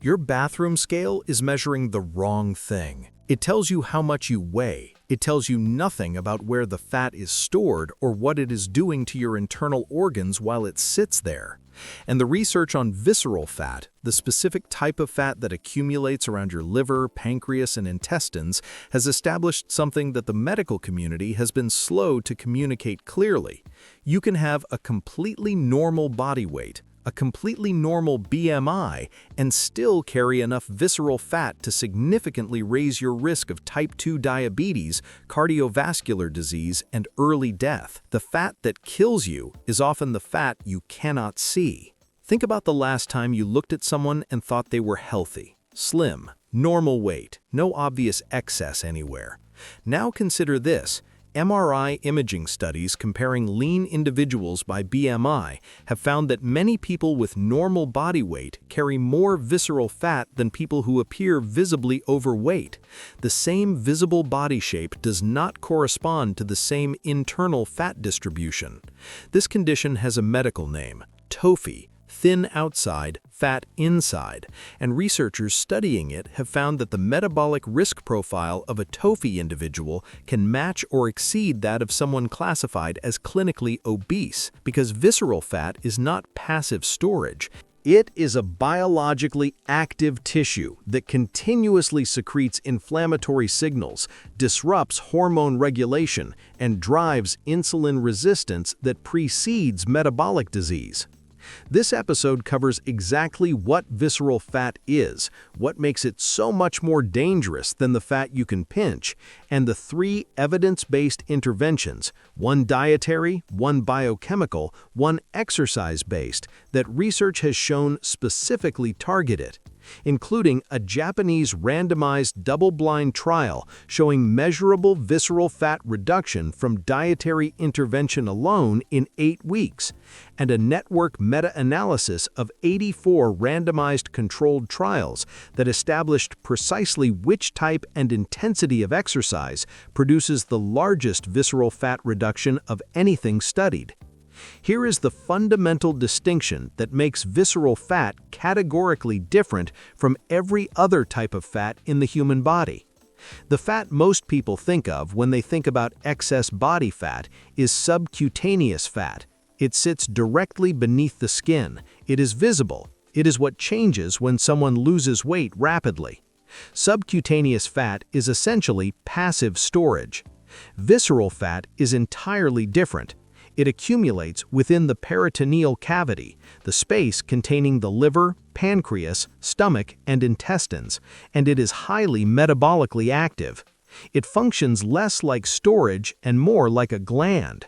Your bathroom scale is measuring the wrong thing. It tells you how much you weigh. It tells you nothing about where the fat is stored or what it is doing to your internal organs while it sits there. And the research on visceral fat, the specific type of fat that accumulates around your liver, pancreas, and intestines, has established something that the medical community has been slow to communicate clearly. You can have a completely normal body weight, a completely normal BMI, and still carry enough visceral fat to significantly raise your risk of type 2 diabetes, cardiovascular disease, and early death. The fat that kills you is often the fat you cannot see. Think about the last time you looked at someone and thought they were healthy, slim, normal weight, no obvious excess anywhere. Now consider this. MRI imaging studies comparing lean individuals by BMI have found that many people with normal body weight carry more visceral fat than people who appear visibly overweight. The same visible body shape does not correspond to the same internal fat distribution. This condition has a medical name, TOFI, thin outside, fat inside, and researchers studying it have found that the metabolic risk profile of a TOFI individual can match or exceed that of someone classified as clinically obese, because visceral fat is not passive storage. It is a biologically active tissue that continuously secretes inflammatory signals, disrupts hormone regulation, and drives insulin resistance that precedes metabolic disease. This episode covers exactly what visceral fat is, what makes it so much more dangerous than the fat you can pinch, and the 3 evidence-based interventions, one dietary, one biochemical, one exercise-based, that research has shown specifically target it, including a Japanese randomized double-blind trial showing measurable visceral fat reduction from dietary intervention alone in 8 weeks, and a network meta-analysis of 84 randomized controlled trials that established precisely which type and intensity of exercise produces the largest visceral fat reduction of anything studied. Here is the fundamental distinction that makes visceral fat categorically different from every other type of fat in the human body. The fat most people think of when they think about excess body fat is subcutaneous fat. It sits directly beneath the skin. It is visible. It is what changes when someone loses weight rapidly. Subcutaneous fat is essentially passive storage. Visceral fat is entirely different. It accumulates within the peritoneal cavity, the space containing the liver, pancreas, stomach, and intestines, and it is highly metabolically active. It functions less like storage and more like a gland.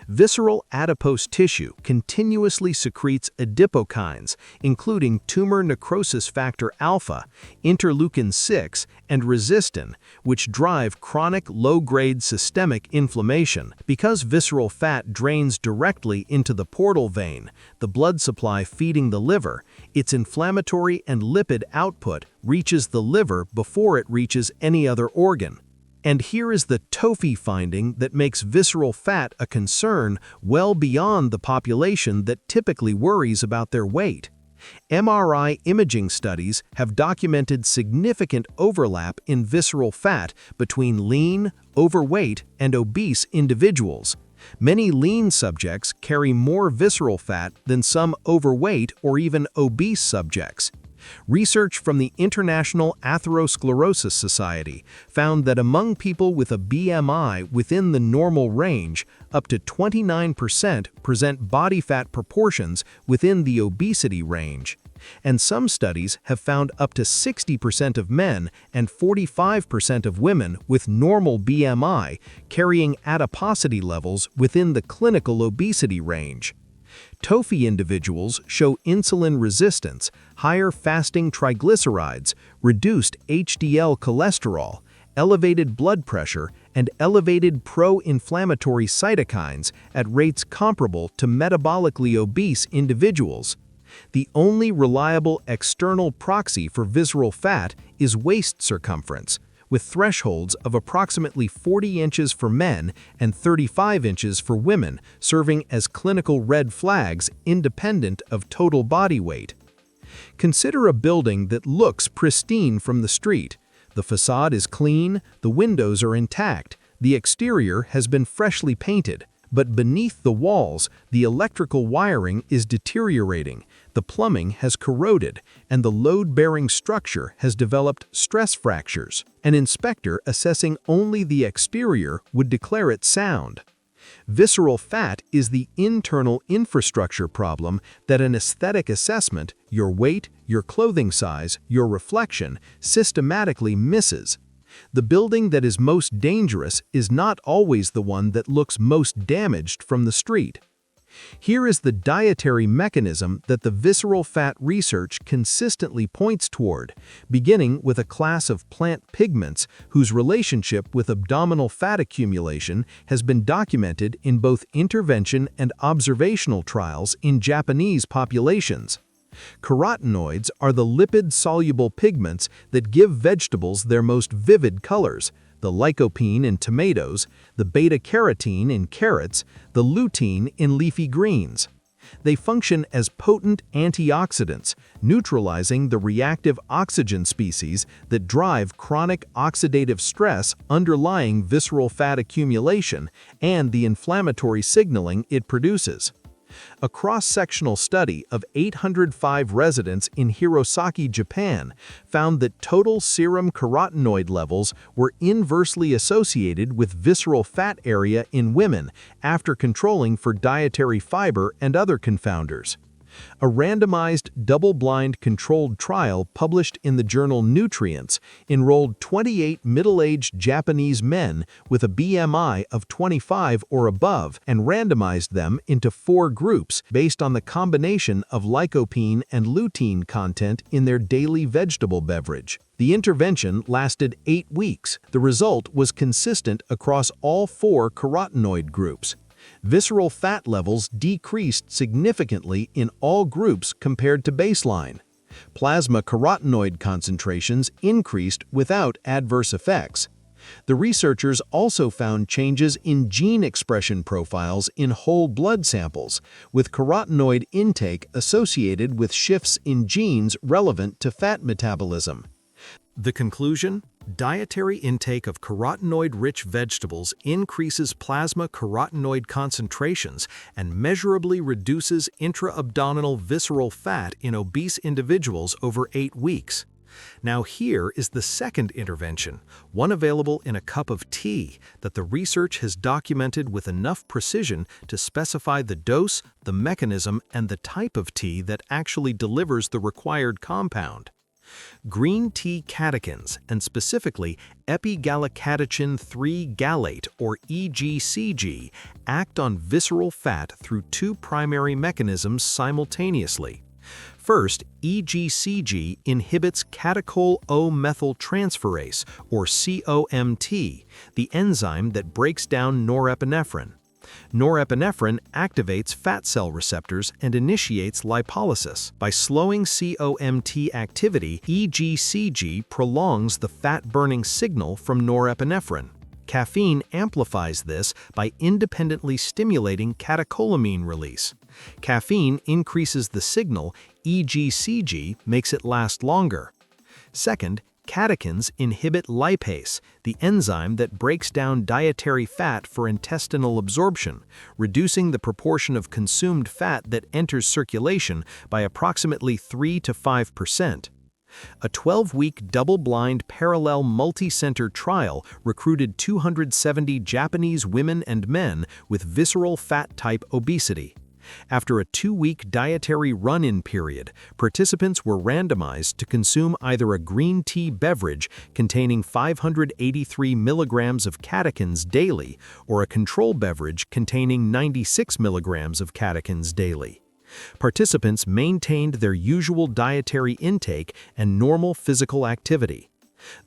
Visceral adipose tissue continuously secretes adipokines, including tumor necrosis factor alpha, interleukin-6, and resistin, which drive chronic low-grade systemic inflammation. Because visceral fat drains directly into the portal vein, the blood supply feeding the liver, its inflammatory and lipid output reaches the liver before it reaches any other organ. And here is the TOFI finding that makes visceral fat a concern well beyond the population that typically worries about their weight. MRI imaging studies have documented significant overlap in visceral fat between lean, overweight, and obese individuals. Many lean subjects carry more visceral fat than some overweight or even obese subjects. Research from the International Atherosclerosis Society found that among people with a BMI within the normal range, up to 29% present body fat proportions within the obesity range. And some studies have found up to 60% of men and 45% of women with normal BMI carrying adiposity levels within the clinical obesity range. TOFI individuals show insulin resistance, higher fasting triglycerides, reduced HDL cholesterol, elevated blood pressure, and elevated pro-inflammatory cytokines at rates comparable to metabolically obese individuals. The only reliable external proxy for visceral fat is waist circumference, with thresholds of approximately 40 inches for men and 35 inches for women serving as clinical red flags independent of total body weight. Consider a building that looks pristine from the street. The facade is clean, the windows are intact, the exterior has been freshly painted. But beneath the walls, the electrical wiring is deteriorating, the plumbing has corroded, and the load-bearing structure has developed stress fractures. An inspector assessing only the exterior would declare it sound. Visceral fat is the internal infrastructure problem that an aesthetic assessment, your weight, your clothing size, your reflection, systematically misses. The building that is most dangerous is not always the one that looks most damaged from the street. Here is the dietary mechanism that the visceral fat research consistently points toward, beginning with a class of plant pigments whose relationship with abdominal fat accumulation has been documented in both intervention and observational trials in Japanese populations. Carotenoids are the lipid-soluble pigments that give vegetables their most vivid colors, the lycopene in tomatoes, the beta-carotene in carrots, the lutein in leafy greens. They function as potent antioxidants, neutralizing the reactive oxygen species that drive chronic oxidative stress underlying visceral fat accumulation and the inflammatory signaling it produces. A cross-sectional study of 805 residents in Hirosaki, Japan, found that total serum carotenoid levels were inversely associated with visceral fat area in women after controlling for dietary fiber and other confounders. A randomized, double-blind controlled trial published in the journal Nutrients enrolled 28 middle-aged Japanese men with a BMI of 25 or above and randomized them into 4 groups based on the combination of lycopene and lutein content in their daily vegetable beverage. The intervention lasted 8 weeks. The result was consistent across all 4 carotenoid groups. Visceral fat levels decreased significantly in all groups compared to baseline. Plasma carotenoid concentrations increased without adverse effects. The researchers also found changes in gene expression profiles in whole blood samples, with carotenoid intake associated with shifts in genes relevant to fat metabolism. The conclusion? Dietary intake of carotenoid-rich vegetables increases plasma carotenoid concentrations and measurably reduces intra-abdominal visceral fat in obese individuals over 8 weeks. Now here is the second intervention, one available in a cup of tea that the research has documented with enough precision to specify the dose, the mechanism, and the type of tea that actually delivers the required compound. Green tea catechins, and specifically epigallocatechin 3 gallate or EGCG, act on visceral fat through 2 primary mechanisms simultaneously. First, EGCG inhibits catechol O-methyltransferase, or COMT, the enzyme that breaks down norepinephrine. Norepinephrine activates fat cell receptors and initiates lipolysis. By slowing COMT activity, EGCG prolongs the fat-burning signal from norepinephrine. Caffeine amplifies this by independently stimulating catecholamine release. Caffeine increases the signal, EGCG makes it last longer. Second, catechins inhibit lipase, the enzyme that breaks down dietary fat for intestinal absorption, reducing the proportion of consumed fat that enters circulation by approximately 3 to 5%. A 12-week double-blind parallel multi-center trial recruited 270 Japanese women and men with visceral fat-type obesity. After a 2-week dietary run-in period, participants were randomized to consume either a green tea beverage containing 583 milligrams of catechins daily or a control beverage containing 96 milligrams of catechins daily. Participants maintained their usual dietary intake and normal physical activity.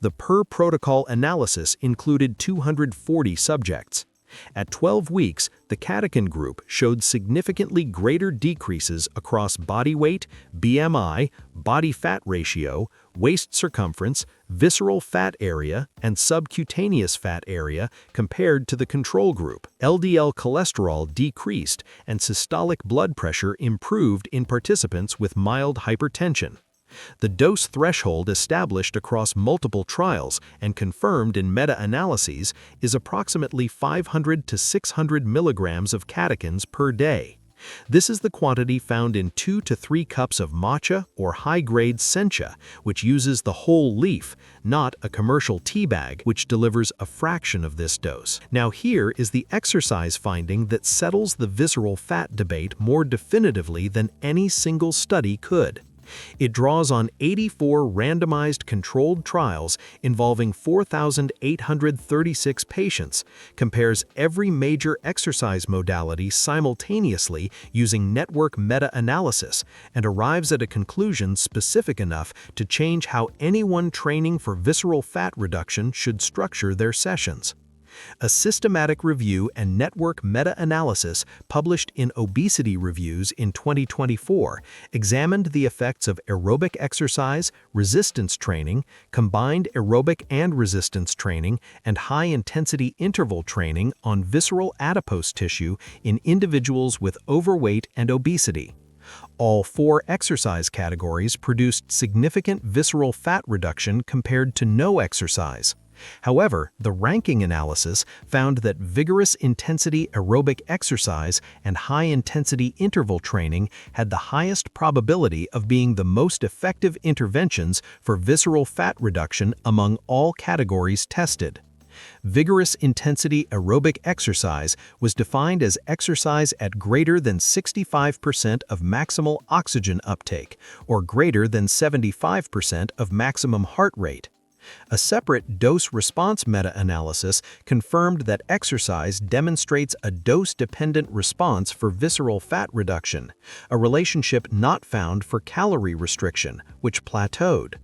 The per-protocol analysis included 240 subjects. At 12 weeks, the catechin group showed significantly greater decreases across body weight, BMI, body fat ratio, waist circumference, visceral fat area, and subcutaneous fat area compared to the control group. LDL cholesterol decreased and systolic blood pressure improved in participants with mild hypertension. The dose threshold established across multiple trials and confirmed in meta-analyses is approximately 500 to 600 milligrams of catechins per day. This is the quantity found in 2 to 3 cups of matcha or high-grade sencha, which uses the whole leaf, not a commercial tea bag, which delivers a fraction of this dose. Now here is the exercise finding that settles the visceral fat debate more definitively than any single study could. It draws on 84 randomized controlled trials involving 4,836 patients, compares every major exercise modality simultaneously using network meta-analysis, and arrives at a conclusion specific enough to change how anyone training for visceral fat reduction should structure their sessions. A systematic review and network meta-analysis published in Obesity Reviews in 2024 examined the effects of aerobic exercise, resistance training, combined aerobic and resistance training, and high-intensity interval training on visceral adipose tissue in individuals with overweight and obesity. All 4 exercise categories produced significant visceral fat reduction compared to no exercise. However, the ranking analysis found that vigorous intensity aerobic exercise and high-intensity interval training had the highest probability of being the most effective interventions for visceral fat reduction among all categories tested. Vigorous intensity aerobic exercise was defined as exercise at greater than 65% of maximal oxygen uptake, or greater than 75% of maximum heart rate. A separate dose-response meta-analysis confirmed that exercise demonstrates a dose-dependent response for visceral fat reduction, a relationship not found for calorie restriction, which plateaued.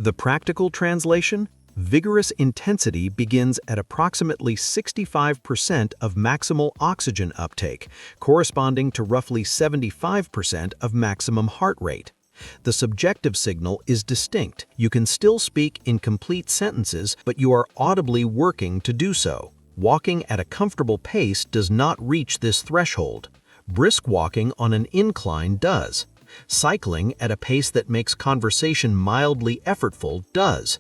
The practical translation? Vigorous intensity begins at approximately 65% of maximal oxygen uptake, corresponding to roughly 75% of maximum heart rate. The subjective signal is distinct. You can still speak in complete sentences, but you are audibly working to do so. Walking at a comfortable pace does not reach this threshold. Brisk walking on an incline does. Cycling at a pace that makes conversation mildly effortful does.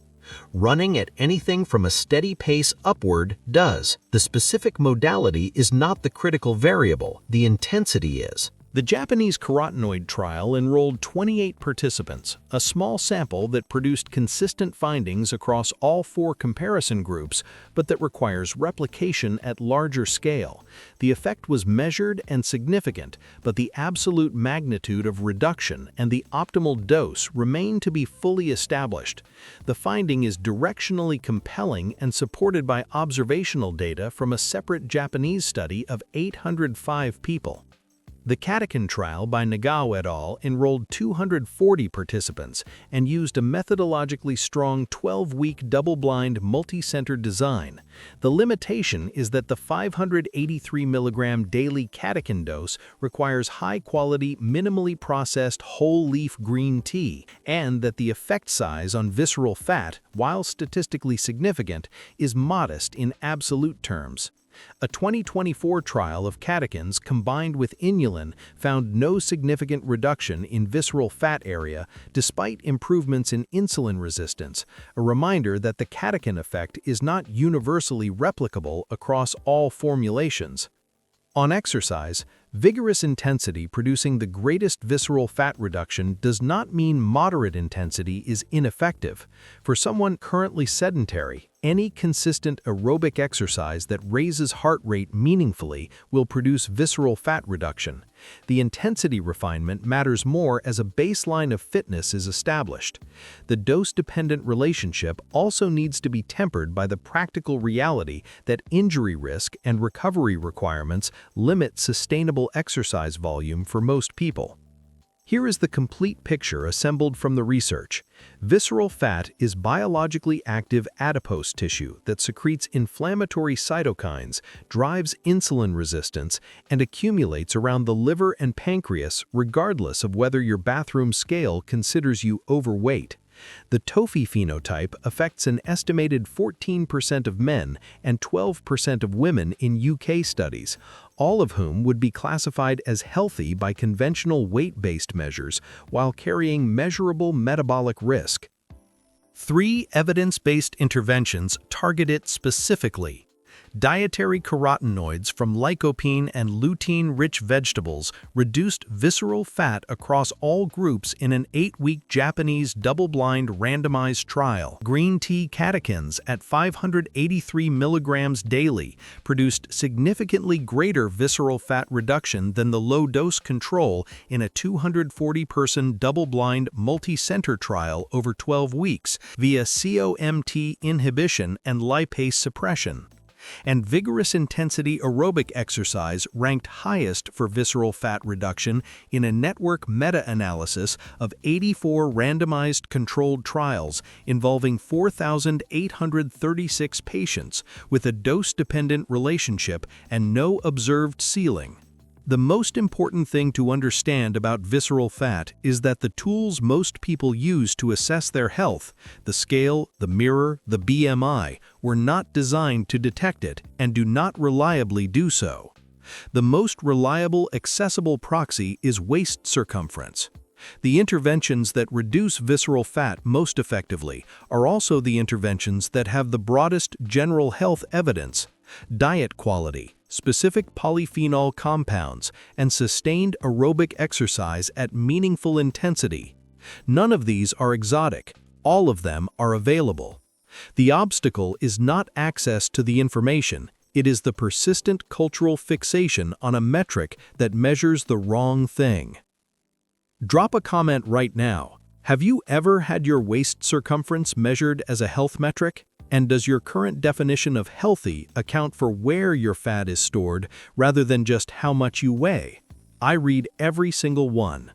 Running at anything from a steady pace upward does. The specific modality is not the critical variable, the intensity is. The Japanese carotenoid trial enrolled 28 participants, a small sample that produced consistent findings across all 4 comparison groups, but that requires replication at larger scale. The effect was measured and significant, but the absolute magnitude of reduction and the optimal dose remain to be fully established. The finding is directionally compelling and supported by observational data from a separate Japanese study of 805 people. The catechin trial by Nagao et al. Enrolled 240 participants and used a methodologically strong 12-week double-blind multi-center design. The limitation is that the 583 mg daily catechin dose requires high-quality, minimally processed whole-leaf green tea, and that the effect size on visceral fat, while statistically significant, is modest in absolute terms. A 2024 trial of catechins combined with inulin found no significant reduction in visceral fat area despite improvements in insulin resistance, a reminder that the catechin effect is not universally replicable across all formulations. On exercise, vigorous intensity producing the greatest visceral fat reduction does not mean moderate intensity is ineffective. For someone currently sedentary, any consistent aerobic exercise that raises heart rate meaningfully will produce visceral fat reduction. The intensity refinement matters more as a baseline of fitness is established. The dose-dependent relationship also needs to be tempered by the practical reality that injury risk and recovery requirements limit sustainable exercise volume for most people. Here is the complete picture assembled from the research. Visceral fat is biologically active adipose tissue that secretes inflammatory cytokines, drives insulin resistance, and accumulates around the liver and pancreas regardless of whether your bathroom scale considers you overweight. The TOFI phenotype affects an estimated 14% of men and 12% of women in UK studies, all of whom would be classified as healthy by conventional weight-based measures while carrying measurable metabolic risk. 3 evidence-based interventions target it specifically. Dietary carotenoids from lycopene and lutein-rich vegetables reduced visceral fat across all groups in an 8-week Japanese double-blind randomized trial. Green tea catechins at 583 milligrams daily produced significantly greater visceral fat reduction than the low-dose control in a 240-person double-blind multi-center trial over 12 weeks via COMT inhibition and lipase suppression. And vigorous intensity aerobic exercise ranked highest for visceral fat reduction in a network meta-analysis of 84 randomized controlled trials involving 4,836 patients with a dose-dependent relationship and no observed ceiling. The most important thing to understand about visceral fat is that the tools most people use to assess their health, the scale, the mirror, the BMI, were not designed to detect it and do not reliably do so. The most reliable, accessible proxy is waist circumference. The interventions that reduce visceral fat most effectively are also the interventions that have the broadest general health evidence: diet quality, specific polyphenol compounds, and sustained aerobic exercise at meaningful intensity. None of these are exotic. All of them are available. The obstacle is not access to the information. It is the persistent cultural fixation on a metric that measures the wrong thing. Drop a comment right now. Have you ever had your waist circumference measured as a health metric? And does your current definition of healthy account for where your fat is stored rather than just how much you weigh? I read every single one.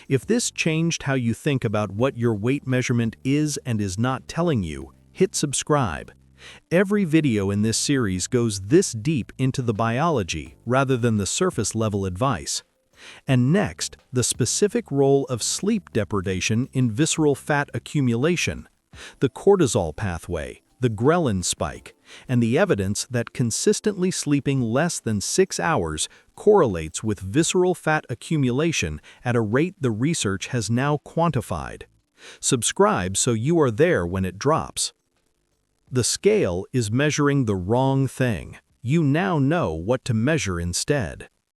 If this changed how you think about what your weight measurement is and is not telling you, hit subscribe. Every video in this series goes this deep into the biology rather than the surface-level advice. And next, the specific role of sleep deprivation in visceral fat accumulation, the cortisol pathway, the ghrelin spike, and the evidence that consistently sleeping less than 6 hours correlates with visceral fat accumulation at a rate the research has now quantified. Subscribe so you are there when it drops. The scale is measuring the wrong thing. You now know what to measure instead.